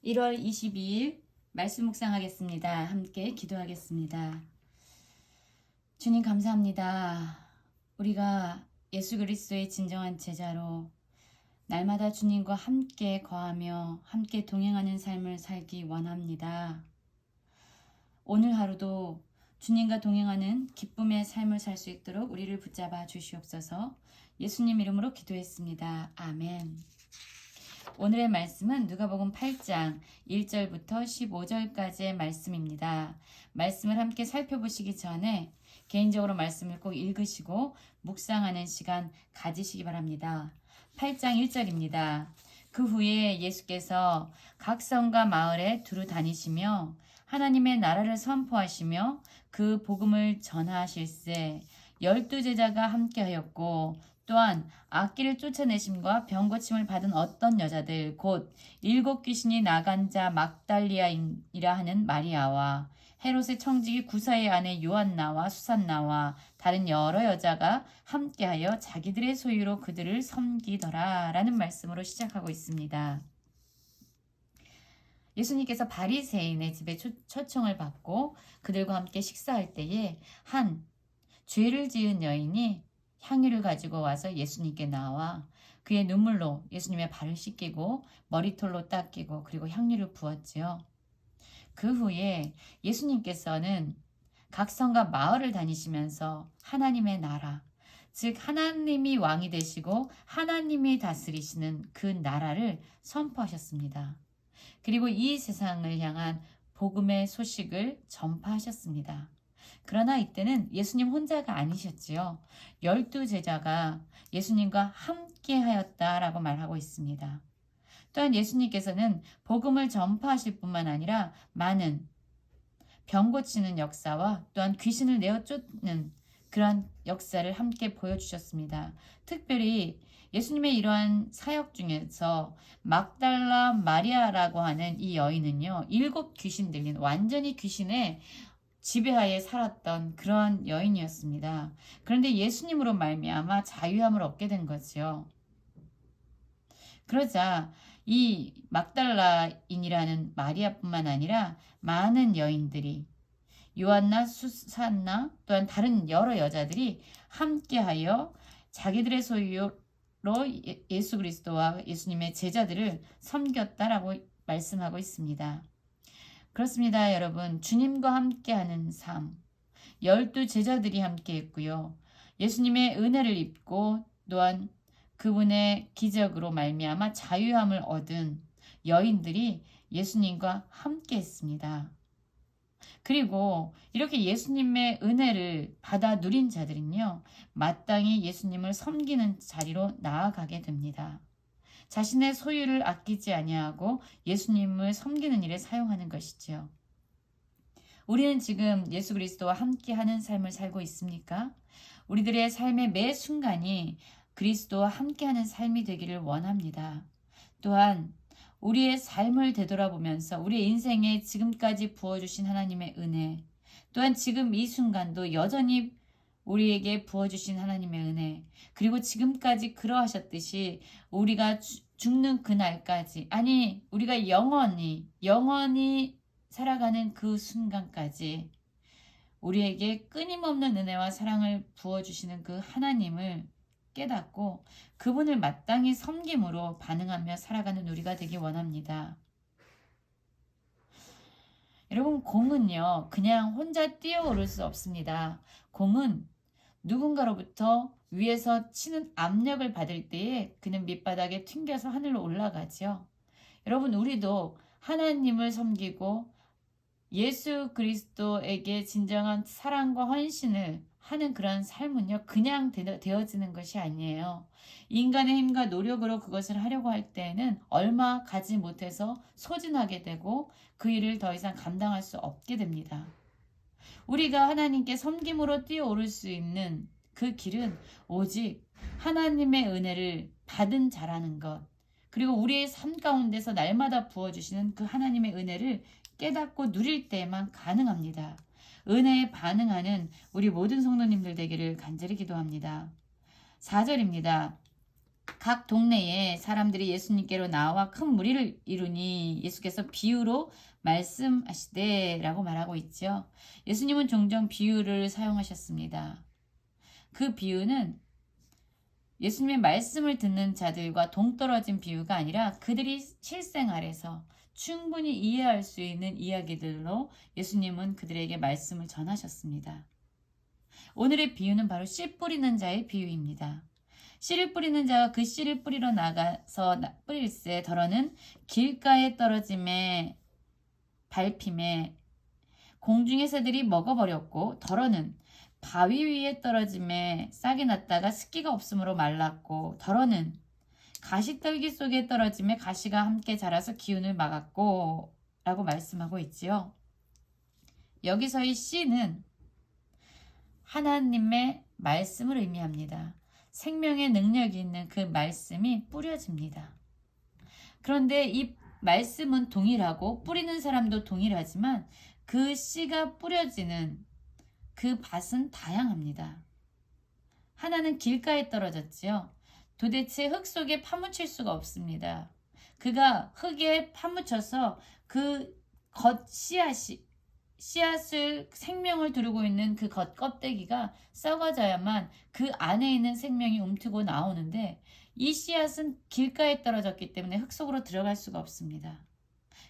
1월 22일 말씀 묵상하겠습니다. 함께 기도하겠습니다. 주님 감사합니다. 우리가 예수 그리스도의 진정한 제자로 날마다 주님과 함께 거하며 함께 동행하는 삶을 살기 원합니다. 오늘 하루도 주님과 동행하는 기쁨의 삶을 살 수 있도록 우리를 붙잡아 주시옵소서. 예수님 이름으로 기도했습니다. 아멘. 오늘의 말씀은 누가복음 8장 1절부터 15절까지의 말씀입니다. 말씀을 함께 살펴보시기 전에 개인적으로 말씀을 꼭 읽으시고 묵상하는 시간 가지시기 바랍니다. 8장 1절입니다. 그 후에 예수께서 각 성과 마을에 두루 다니시며 하나님의 나라를 선포하시며 그 복음을 전하실세 12제자가 함께하였고 또한 악기를 쫓아내심과 병고침을 받은 어떤 여자들 곧 7 귀신이 나간 자 막달리아이라 하는 마리아와 헤롯의 청지기 구사의 아내 요한나와 수산나와 다른 여러 여자가 함께하여 자기들의 소유로 그들을 섬기더라 라는 말씀으로 시작하고 있습니다. 예수님께서 바리새인의 집에 초청을 받고 그들과 함께 식사할 때에 한 죄를 지은 여인이 향유를 가지고 와서 예수님께 나와 그의 눈물로 예수님의 발을 씻기고 머리털로 닦이고 그리고 향유를 부었지요. 그 후에 예수님께서는 각 성과 마을을 다니시면서 하나님의 나라, 즉 하나님이 왕이 되시고 하나님이 다스리시는 그 나라를 선포하셨습니다. 그리고 이 세상을 향한 복음의 소식을 전파하셨습니다. 그러나 이때는 예수님 혼자가 아니셨지요. 12제자가 예수님과 함께 하였다라고 말하고 있습니다. 또한 예수님께서는 복음을 전파하실 뿐만 아니라 많은 병 고치는 역사와 또한 귀신을 내어 쫓는 그런 역사를 함께 보여주셨습니다. 특별히 예수님의 이러한 사역 중에서 막달라 마리아라고 하는 이 여인은요, 7 귀신 들린 완전히 귀신의 지배하에 살았던 그런 여인이었습니다. 그런데 예수님으로 말미암아 자유함을 얻게 된 거지요. 그러자 이 막달라인이라는 마리아뿐만 아니라 많은 여인들이 요한나 수산나 또한 다른 여러 여자들이 함께하여 자기들의 소유로 예수 그리스도와 예수님의 제자들을 섬겼다라고 말씀하고 있습니다. 그렇습니다, 여러분. 주님과 함께하는 삶, 12제자들이 함께했고요. 예수님의 은혜를 입고 또한 그분의 기적으로 말미암아 자유함을 얻은 여인들이 예수님과 함께했습니다. 그리고 이렇게 예수님의 은혜를 받아 누린 자들은요, 마땅히 예수님을 섬기는 자리로 나아가게 됩니다. 자신의 소유를 아끼지 아니하고 예수님을 섬기는 일에 사용하는 것이지요. 우리는 지금 예수 그리스도와 함께하는 삶을 살고 있습니까? 우리들의 삶의 매 순간이 그리스도와 함께하는 삶이 되기를 원합니다. 또한 우리의 삶을 되돌아보면서 우리의 인생에 지금까지 부어주신 하나님의 은혜, 또한 지금 이 순간도 여전히 우리에게 부어주신 하나님의 은혜, 그리고 지금까지 그러하셨듯이 우리가 죽는 그날까지, 아니 우리가 영원히 살아가는 그 순간까지 우리에게 끊임없는 은혜와 사랑을 부어주시는 그 하나님을 깨닫고 그분을 마땅히 섬김으로 반응하며 살아가는 우리가 되기 원합니다. 여러분, 공은요 그냥 혼자 뛰어오를 수 없습니다. 공은 누군가로부터 위에서 치는 압력을 받을 때에 그는 밑바닥에 튕겨서 하늘로 올라가죠. 여러분, 우리도 하나님을 섬기고 예수 그리스도에게 진정한 사랑과 헌신을 하는 그런 삶은요, 그냥 되어지는 것이 아니에요. 인간의 힘과 노력으로 그것을 하려고 할 때에는 얼마 가지 못해서 소진하게 되고 그 일을 더 이상 감당할 수 없게 됩니다. 우리가 하나님께 섬김으로 뛰어오를 수 있는 그 길은 오직 하나님의 은혜를 받은 자라는 것, 그리고 우리의 삶 가운데서 날마다 부어주시는 그 하나님의 은혜를 깨닫고 누릴 때만 가능합니다. 은혜에 반응하는 우리 모든 성도님들 되기를 간절히 기도합니다. 4절입니다. 각 동네에 사람들이 예수님께로 나와 큰 무리를 이루니 예수께서 비유로 말씀하시되 라고 말하고 있죠. 예수님은 종종 비유를 사용하셨습니다. 그 비유는 예수님의 말씀을 듣는 자들과 동떨어진 비유가 아니라 그들이 실생활에서 충분히 이해할 수 있는 이야기들로 예수님은 그들에게 말씀을 전하셨습니다. 오늘의 비유는 바로 씨 뿌리는 자의 비유입니다. 씨를 뿌리는 자가 그 씨를 뿌리러 나가서 뿌릴새 더러는 길가에 떨어짐에 밟힘에 공중의 새들이 먹어버렸고 더러는 바위 위에 떨어짐에 싹이 났다가 습기가 없으므로 말랐고 더러는 가시떨기 속에 떨어짐에 가시가 함께 자라서 기운을 막았고 라고 말씀하고 있지요. 여기서의 씨는 하나님의 말씀을 의미합니다. 생명의 능력이 있는 그 말씀이 뿌려집니다. 그런데 이 말씀은 동일하고 뿌리는 사람도 동일하지만 그 씨가 뿌려지는 그 밭은 다양합니다. 하나는 길가에 떨어졌지요. 도대체 흙 속에 파묻힐 수가 없습니다. 그가 흙에 파묻혀서 그 겉 씨앗을 생명을 두르고 있는 그 겉 껍데기가 썩어져야만 그 안에 있는 생명이 움트고 나오는데 이 씨앗은 길가에 떨어졌기 때문에 흙 속으로 들어갈 수가 없습니다.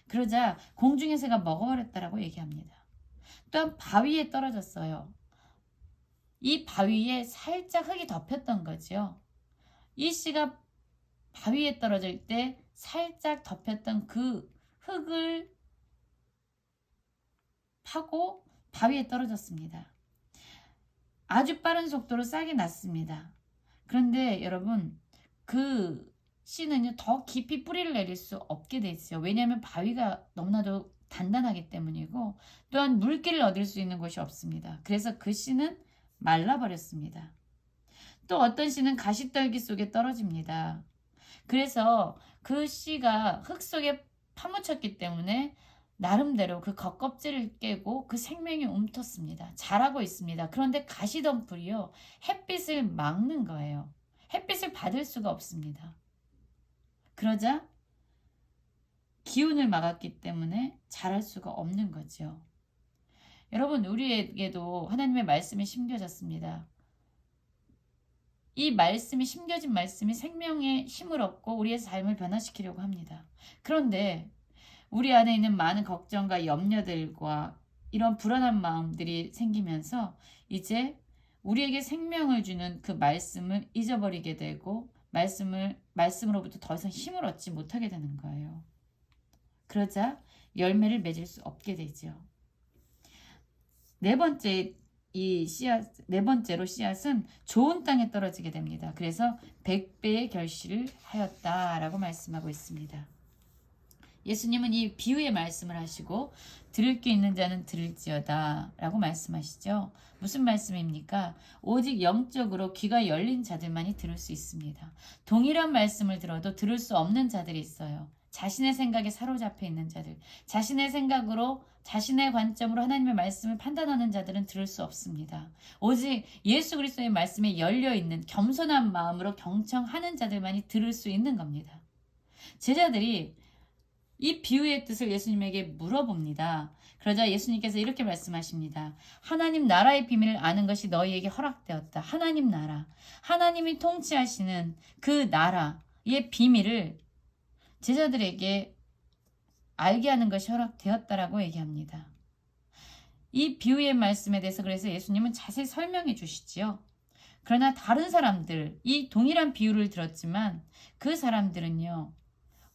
그러자 공중의 새가 먹어버렸다라고 얘기합니다. 또한 바위에 떨어졌어요. 이 바위에 살짝 흙이 덮였던 거죠. 이 씨가 바위에 떨어질 때 살짝 덮였던 그 흙을 파고 바위에 떨어졌습니다. 아주 빠른 속도로 싹이 났습니다. 그런데 여러분 그 씨는요 더 깊이 뿌리를 내릴 수 없게 되죠. 왜냐하면 바위가 너무나도 단단하기 때문이고 또한 물기를 얻을 수 있는 곳이 없습니다. 그래서 그 씨는 말라버렸습니다. 또 어떤 씨는 가시떨기 속에 떨어집니다. 그래서 그 씨가 흙 속에 파묻혔기 때문에 나름대로 그 겉껍질을 깨고 그 생명이 움텄습니다. 자라고 있습니다. 그런데 가시덤불이요 햇빛을 막는 거예요. 햇빛을 받을 수가 없습니다. 그러자 기운을 막았기 때문에 자랄 수가 없는 거죠. 여러분 우리에게도 하나님의 말씀이 심겨졌습니다. 이 말씀이 심겨진 말씀이 생명의 힘을 얻고 우리의 삶을 변화시키려고 합니다. 그런데 우리 안에 있는 많은 걱정과 염려들과 이런 불안한 마음들이 생기면서 이제 우리에게 생명을 주는 그 말씀을 잊어버리게 되고 말씀으로부터 더 이상 힘을 얻지 못하게 되는 거예요. 그러자 열매를 맺을 수 없게 되죠. 네 번째로 씨앗은 좋은 땅에 떨어지게 됩니다. 그래서 100배의 결실을 하였다라고 말씀하고 있습니다. 예수님은 이 비유의 말씀을 하시고 들을 게 있는 자는 들을지어다 라고 말씀하시죠. 무슨 말씀입니까? 오직 영적으로 귀가 열린 자들만이 들을 수 있습니다. 동일한 말씀을 들어도 들을 수 없는 자들이 있어요. 자신의 생각에 사로잡혀 있는 자들, 자신의 생각으로 자신의 관점으로 하나님의 말씀을 판단하는 자들은 들을 수 없습니다. 오직 예수 그리스도의 말씀에 열려있는 겸손한 마음으로 경청하는 자들만이 들을 수 있는 겁니다. 제자들이 이 비유의 뜻을 예수님에게 물어봅니다. 그러자 예수님께서 이렇게 말씀하십니다. 하나님 나라의 비밀을 아는 것이 너희에게 허락되었다. 하나님 나라, 하나님이 통치하시는 그 나라의 비밀을 제자들에게 알게 하는 것이 허락되었다라고 얘기합니다. 이 비유의 말씀에 대해서 그래서 예수님은 자세히 설명해 주시지요. 그러나 다른 사람들, 이 동일한 비유를 들었지만 그 사람들은요.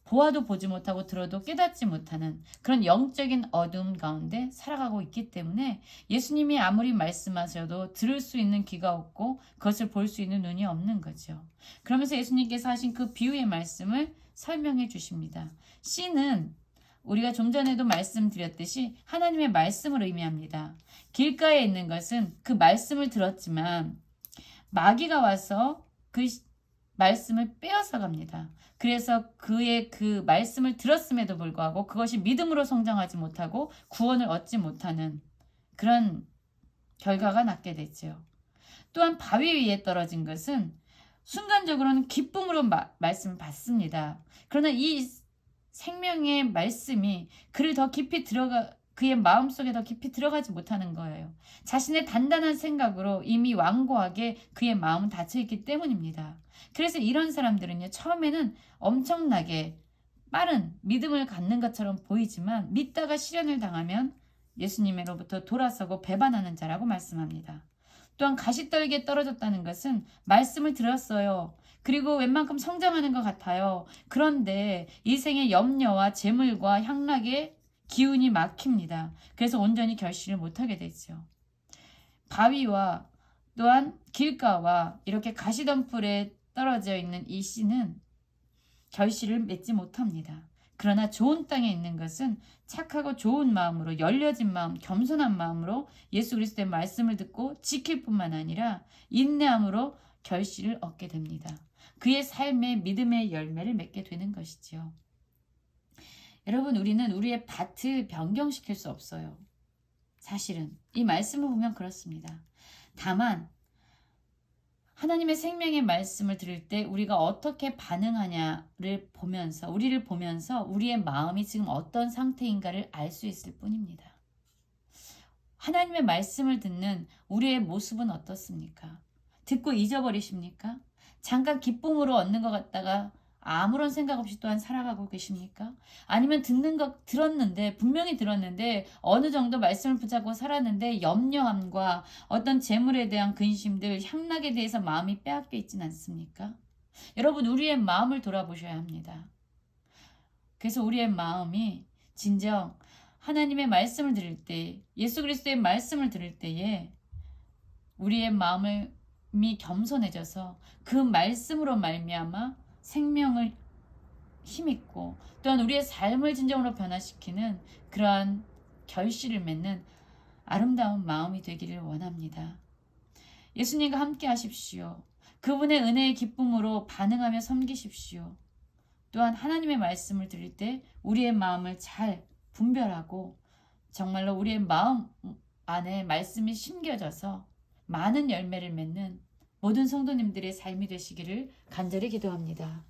보아도 보지 못하고 들어도 깨닫지 못하는 그런 영적인 어두움 가운데 살아가고 있기 때문에 예수님이 아무리 말씀하셔도 들을 수 있는 귀가 없고 그것을 볼 수 있는 눈이 없는 거죠. 그러면서 예수님께서 하신 그 비유의 말씀을 설명해 주십니다. 씨는 우리가 좀 전에도 말씀드렸듯이 하나님의 말씀을 의미합니다. 길가에 있는 것은 그 말씀을 들었지만 마귀가 와서 그 말씀을 빼앗아 갑니다. 그래서 그의 그 말씀을 들었음에도 불구하고 그것이 믿음으로 성장하지 못하고 구원을 얻지 못하는 그런 결과가 낳게 되죠. 또한 바위 위에 떨어진 것은 순간적으로는 기쁨으로 말씀을 받습니다. 그러나 이 생명의 말씀이 그를 더 깊이 그의 마음속에 더 깊이 들어가지 못하는 거예요. 자신의 단단한 생각으로 이미 완고하게 그의 마음은 닫혀있기 때문입니다. 그래서 이런 사람들은요, 처음에는 엄청나게 빠른 믿음을 갖는 것처럼 보이지만 믿다가 시련을 당하면 예수님으로부터 돌아서고 배반하는 자라고 말씀합니다. 또한 가시떨기에 떨어졌다는 것은 말씀을 들었어요. 그리고 웬만큼 성장하는 것 같아요. 그런데 일생의 염려와 재물과 향락의 기운이 막힙니다. 그래서 온전히 결실을 못하게 되죠. 바위와 또한 길가와 이렇게 가시덤불에 떨어져 있는 이 씨는 결실을 맺지 못합니다. 그러나 좋은 땅에 있는 것은 착하고 좋은 마음으로 열려진 마음, 겸손한 마음으로 예수 그리스도의 말씀을 듣고 지킬 뿐만 아니라 인내함으로 결실을 얻게 됩니다. 그의 삶에 믿음의 열매를 맺게 되는 것이지요. 여러분, 우리는 우리의 밭을 변경시킬 수 없어요. 사실은 이 말씀을 보면 그렇습니다. 다만 하나님의 생명의 말씀을 들을 때 우리가 어떻게 반응하냐를 보면서 우리를 보면서 우리의 마음이 지금 어떤 상태인가를 알 수 있을 뿐입니다. 하나님의 말씀을 듣는 우리의 모습은 어떻습니까? 듣고 잊어버리십니까? 잠깐 기쁨으로 얻는 것 같다가 아무런 생각 없이 또한 살아가고 계십니까? 아니면 들었는데 분명히 들었는데 어느 정도 말씀을 붙잡고 살았는데 염려함과 어떤 재물에 대한 근심들, 향락에 대해서 마음이 빼앗겨 있진 않습니까? 여러분, 우리의 마음을 돌아보셔야 합니다. 그래서 우리의 마음이 진정 하나님의 말씀을 들을 때, 예수 그리스도의 말씀을 들을 때에 우리의 마음이 겸손해져서 그 말씀으로 말미암아 생명을 힘있고 또한 우리의 삶을 진정으로 변화시키는 그러한 결실을 맺는 아름다운 마음이 되기를 원합니다. 예수님과 함께 하십시오. 그분의 은혜의 기쁨으로 반응하며 섬기십시오. 또한 하나님의 말씀을 들을 때 우리의 마음을 잘 분별하고 정말로 우리의 마음 안에 말씀이 심겨져서 많은 열매를 맺는 모든 성도님들의 삶이 되시기를 간절히 기도합니다.